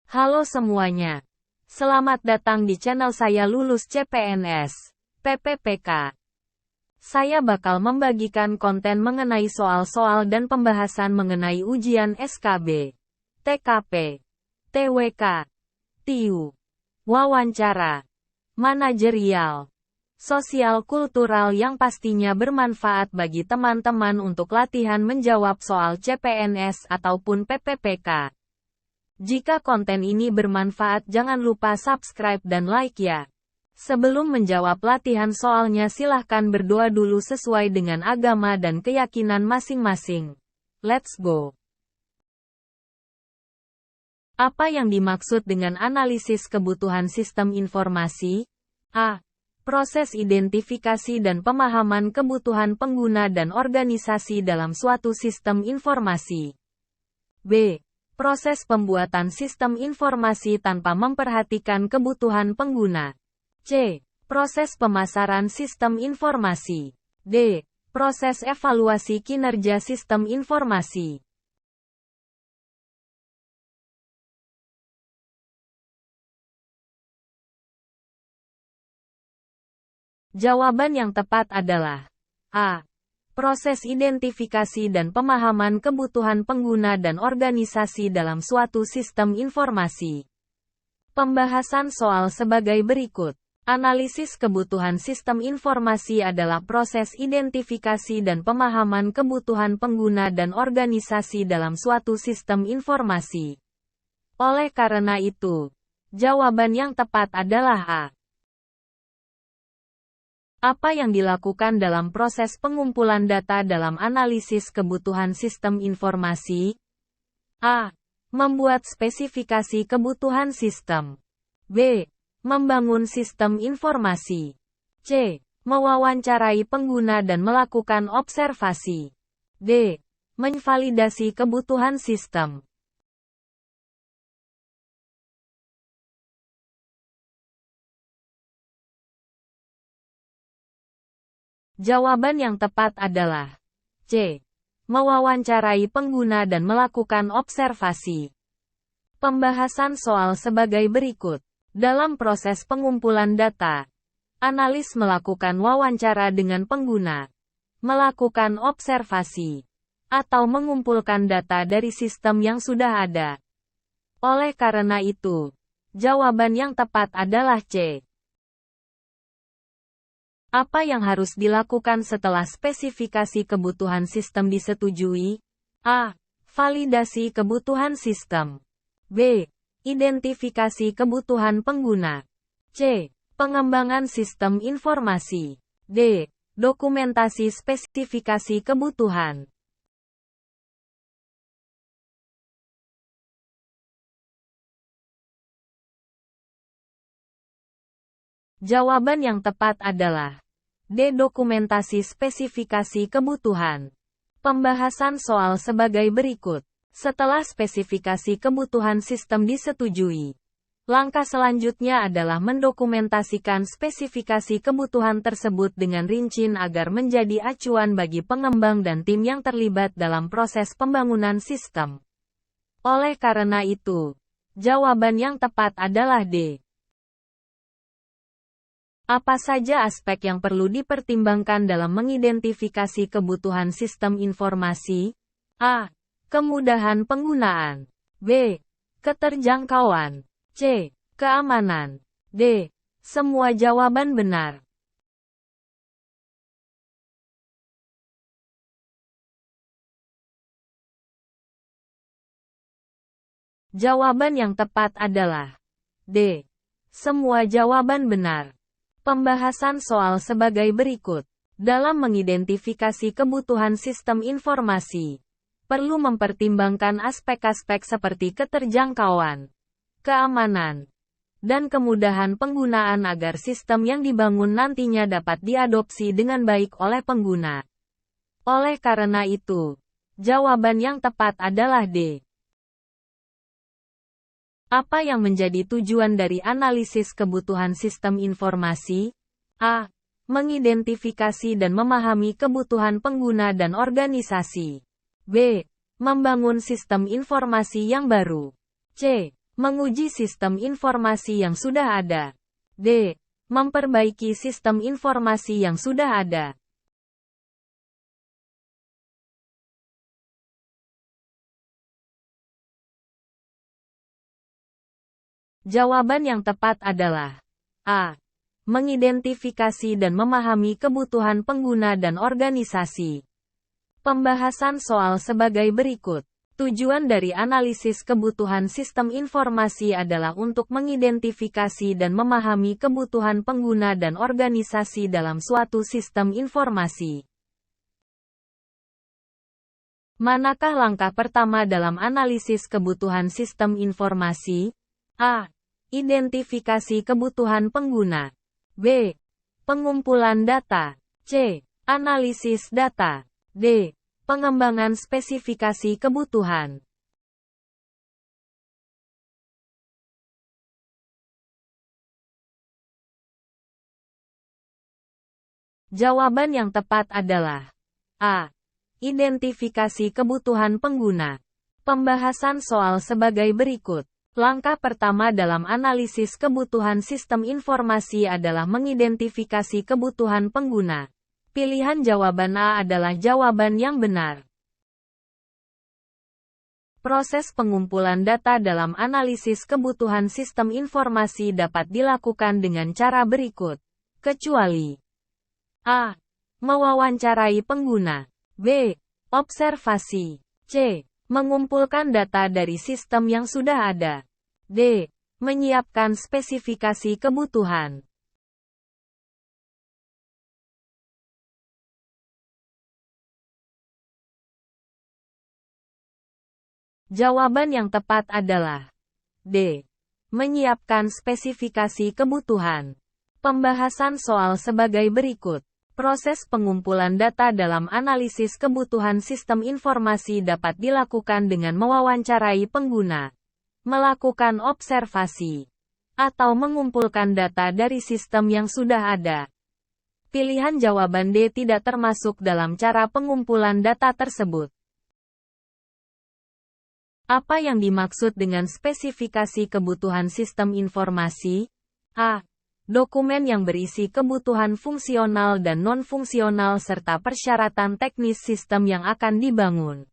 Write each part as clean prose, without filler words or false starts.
Halo semuanya. Selamat datang di channel saya Lulus CPNS, PPPK. Saya bakal membagikan konten mengenai soal-soal dan pembahasan mengenai ujian SKB, TKP, TWK, TIU, wawancara, manajerial, sosial kultural yang pastinya bermanfaat bagi teman-teman untuk latihan menjawab soal CPNS ataupun PPPK. Jika konten ini bermanfaat jangan lupa subscribe dan like ya. Sebelum menjawab latihan soalnya silahkan berdoa dulu sesuai dengan agama dan keyakinan masing-masing. Let's go. Apa yang dimaksud dengan analisis kebutuhan sistem informasi? A. Proses identifikasi dan pemahaman kebutuhan pengguna dan organisasi dalam suatu sistem informasi. B. Proses pembuatan sistem informasi tanpa memperhatikan kebutuhan pengguna. C. Proses pemasaran sistem informasi. D. Proses evaluasi kinerja sistem informasi. Jawaban yang tepat adalah A. Proses identifikasi dan pemahaman kebutuhan pengguna dan organisasi dalam suatu sistem informasi. Pembahasan soal sebagai berikut. Analisis kebutuhan sistem informasi adalah proses identifikasi dan pemahaman kebutuhan pengguna dan organisasi dalam suatu sistem informasi. Oleh karena itu, jawaban yang tepat adalah A. Apa yang dilakukan dalam proses pengumpulan data dalam analisis kebutuhan sistem informasi? A. Membuat spesifikasi kebutuhan sistem. B. Membangun sistem informasi. C. Mewawancarai pengguna dan melakukan observasi. D. Menvalidasi kebutuhan sistem. Jawaban yang tepat adalah C. Mewawancarai pengguna dan melakukan observasi. Pembahasan soal sebagai berikut. Dalam proses pengumpulan data, analis melakukan wawancara dengan pengguna, melakukan observasi, atau mengumpulkan data dari sistem yang sudah ada. Oleh karena itu, jawaban yang tepat adalah C. Apa yang harus dilakukan setelah spesifikasi kebutuhan sistem disetujui? A. Validasi kebutuhan sistem. B. Identifikasi kebutuhan pengguna. C. Pengembangan sistem informasi. D. Dokumentasi spesifikasi kebutuhan. Jawaban yang tepat adalah D. Dokumentasi spesifikasi kebutuhan. Pembahasan soal sebagai berikut. Setelah spesifikasi kebutuhan sistem disetujui, langkah selanjutnya adalah mendokumentasikan spesifikasi kebutuhan tersebut dengan rinci agar menjadi acuan bagi pengembang dan tim yang terlibat dalam proses pembangunan sistem. Oleh karena itu, jawaban yang tepat adalah D. Apa saja aspek yang perlu dipertimbangkan dalam mengidentifikasi kebutuhan sistem informasi? A. Kemudahan penggunaan. B. Keterjangkauan. C. Keamanan. D. Semua jawaban benar. Jawaban yang tepat adalah D. Semua jawaban benar. Pembahasan soal sebagai berikut. Dalam mengidentifikasi kebutuhan sistem informasi, perlu mempertimbangkan aspek-aspek seperti keterjangkauan, keamanan, dan kemudahan penggunaan agar sistem yang dibangun nantinya dapat diadopsi dengan baik oleh pengguna. Oleh karena itu, jawaban yang tepat adalah D. Apa yang menjadi tujuan dari analisis kebutuhan sistem informasi? A. Mengidentifikasi dan memahami kebutuhan pengguna dan organisasi. B. Membangun sistem informasi yang baru. C. Menguji sistem informasi yang sudah ada. D. Memperbaiki sistem informasi yang sudah ada. Jawaban yang tepat adalah A. Mengidentifikasi dan memahami kebutuhan pengguna dan organisasi. Pembahasan soal sebagai berikut. Tujuan dari analisis kebutuhan sistem informasi adalah untuk mengidentifikasi dan memahami kebutuhan pengguna dan organisasi dalam suatu sistem informasi. Manakah langkah pertama dalam analisis kebutuhan sistem informasi? A. Identifikasi kebutuhan pengguna. B. Pengumpulan data. C. Analisis data. D. Pengembangan spesifikasi kebutuhan. Jawaban yang tepat adalah A. Identifikasi kebutuhan pengguna. Pembahasan soal sebagai berikut. Langkah pertama dalam analisis kebutuhan sistem informasi adalah mengidentifikasi kebutuhan pengguna. Pilihan jawaban A adalah jawaban yang benar. Proses pengumpulan data dalam analisis kebutuhan sistem informasi dapat dilakukan dengan cara berikut. Kecuali A. Mewawancarai pengguna. B. Observasi. C. Mengumpulkan data dari sistem yang sudah ada. D. Menyiapkan spesifikasi kebutuhan. Jawaban yang tepat adalah D. Menyiapkan spesifikasi kebutuhan. Pembahasan soal sebagai berikut. Proses pengumpulan data dalam analisis kebutuhan sistem informasi dapat dilakukan dengan mewawancarai pengguna, melakukan observasi, atau mengumpulkan data dari sistem yang sudah ada. Pilihan jawaban D tidak termasuk dalam cara pengumpulan data tersebut. Apa yang dimaksud dengan spesifikasi kebutuhan sistem informasi? A. Dokumen yang berisi kebutuhan fungsional dan non-fungsional serta persyaratan teknis sistem yang akan dibangun.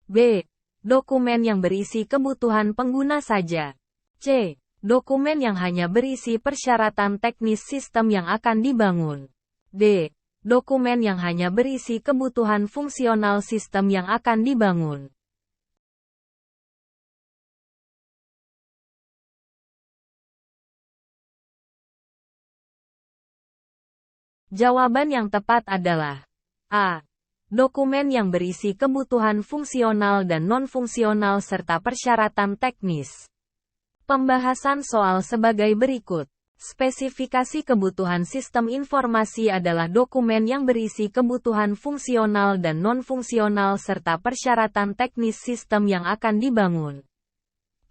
B. Dokumen yang berisi kebutuhan pengguna saja. C. Dokumen yang hanya berisi persyaratan teknis sistem yang akan dibangun. D. Dokumen yang hanya berisi kebutuhan fungsional sistem yang akan dibangun. Jawaban yang tepat adalah A. Dokumen yang berisi kebutuhan fungsional dan non-fungsional serta persyaratan teknis. Pembahasan soal sebagai berikut. Spesifikasi kebutuhan sistem informasi adalah dokumen yang berisi kebutuhan fungsional dan non-fungsional serta persyaratan teknis sistem yang akan dibangun.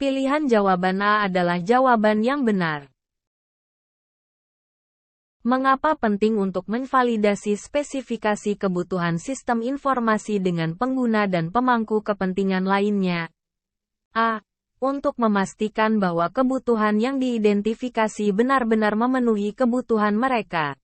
Pilihan jawaban A adalah jawaban yang benar. Mengapa penting untuk memvalidasi spesifikasi kebutuhan sistem informasi dengan pengguna dan pemangku kepentingan lainnya? A. Untuk memastikan bahwa kebutuhan yang diidentifikasi benar-benar memenuhi kebutuhan mereka.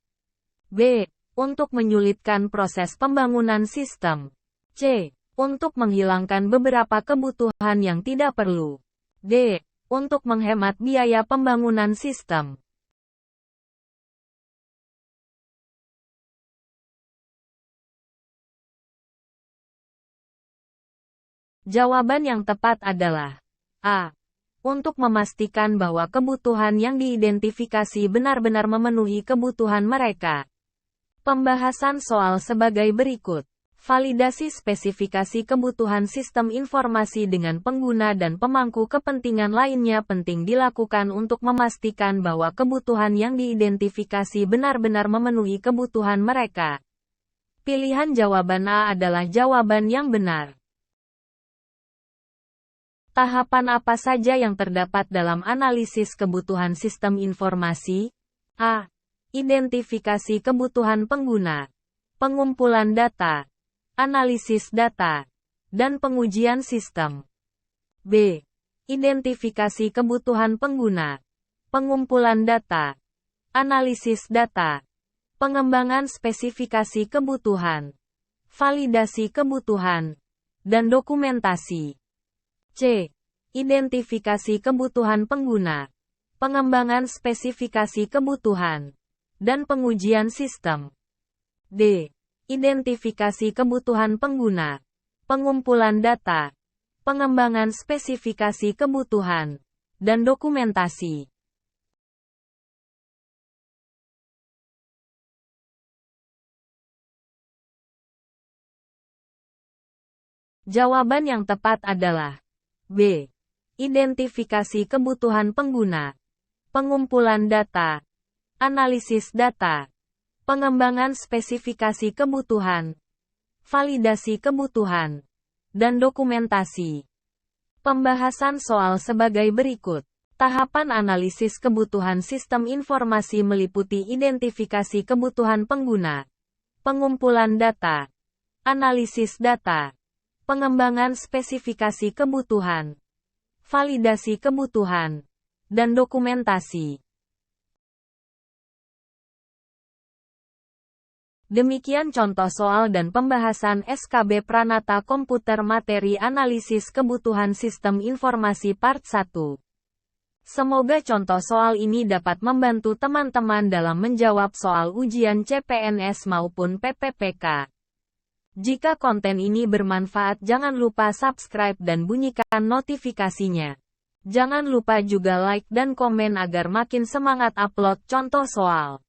B. Untuk menyulitkan proses pembangunan sistem. C. Untuk menghilangkan beberapa kebutuhan yang tidak perlu. D. Untuk menghemat biaya pembangunan sistem. Jawaban yang tepat adalah A. Untuk memastikan bahwa kebutuhan yang diidentifikasi benar-benar memenuhi kebutuhan mereka. Pembahasan soal sebagai berikut. Validasi spesifikasi kebutuhan sistem informasi dengan pengguna dan pemangku kepentingan lainnya penting dilakukan untuk memastikan bahwa kebutuhan yang diidentifikasi benar-benar memenuhi kebutuhan mereka. Pilihan jawaban A adalah jawaban yang benar. Tahapan apa saja yang terdapat dalam analisis kebutuhan sistem informasi? A. Identifikasi kebutuhan pengguna, pengumpulan data, analisis data, dan pengujian sistem. B. Identifikasi kebutuhan pengguna. Pengumpulan data. Analisis data. Pengembangan spesifikasi kebutuhan. Validasi kebutuhan. Dan dokumentasi. C. Identifikasi kebutuhan pengguna. Pengembangan spesifikasi kebutuhan. Dan pengujian sistem. D. Identifikasi kebutuhan pengguna. Pengumpulan data. Pengembangan spesifikasi kebutuhan. Dan dokumentasi. Jawaban yang tepat adalah B. Identifikasi kebutuhan pengguna. Pengumpulan data. Analisis data. Pengembangan spesifikasi kebutuhan. Validasi kebutuhan. Dan dokumentasi. Pembahasan soal sebagai berikut. Tahapan analisis kebutuhan sistem informasi meliputi identifikasi kebutuhan pengguna. Pengumpulan data. Analisis data. Pengembangan spesifikasi kebutuhan, validasi kebutuhan, dan dokumentasi. Demikian contoh soal dan pembahasan SKB Pranata Komputer Materi Analisis Kebutuhan Sistem Informasi Part 1. Semoga contoh soal ini dapat membantu teman-teman dalam menjawab soal ujian CPNS maupun PPPK. Jika konten ini bermanfaat, jangan lupa subscribe dan bunyikan notifikasinya. Jangan lupa juga like dan komen agar makin semangat upload contoh soal.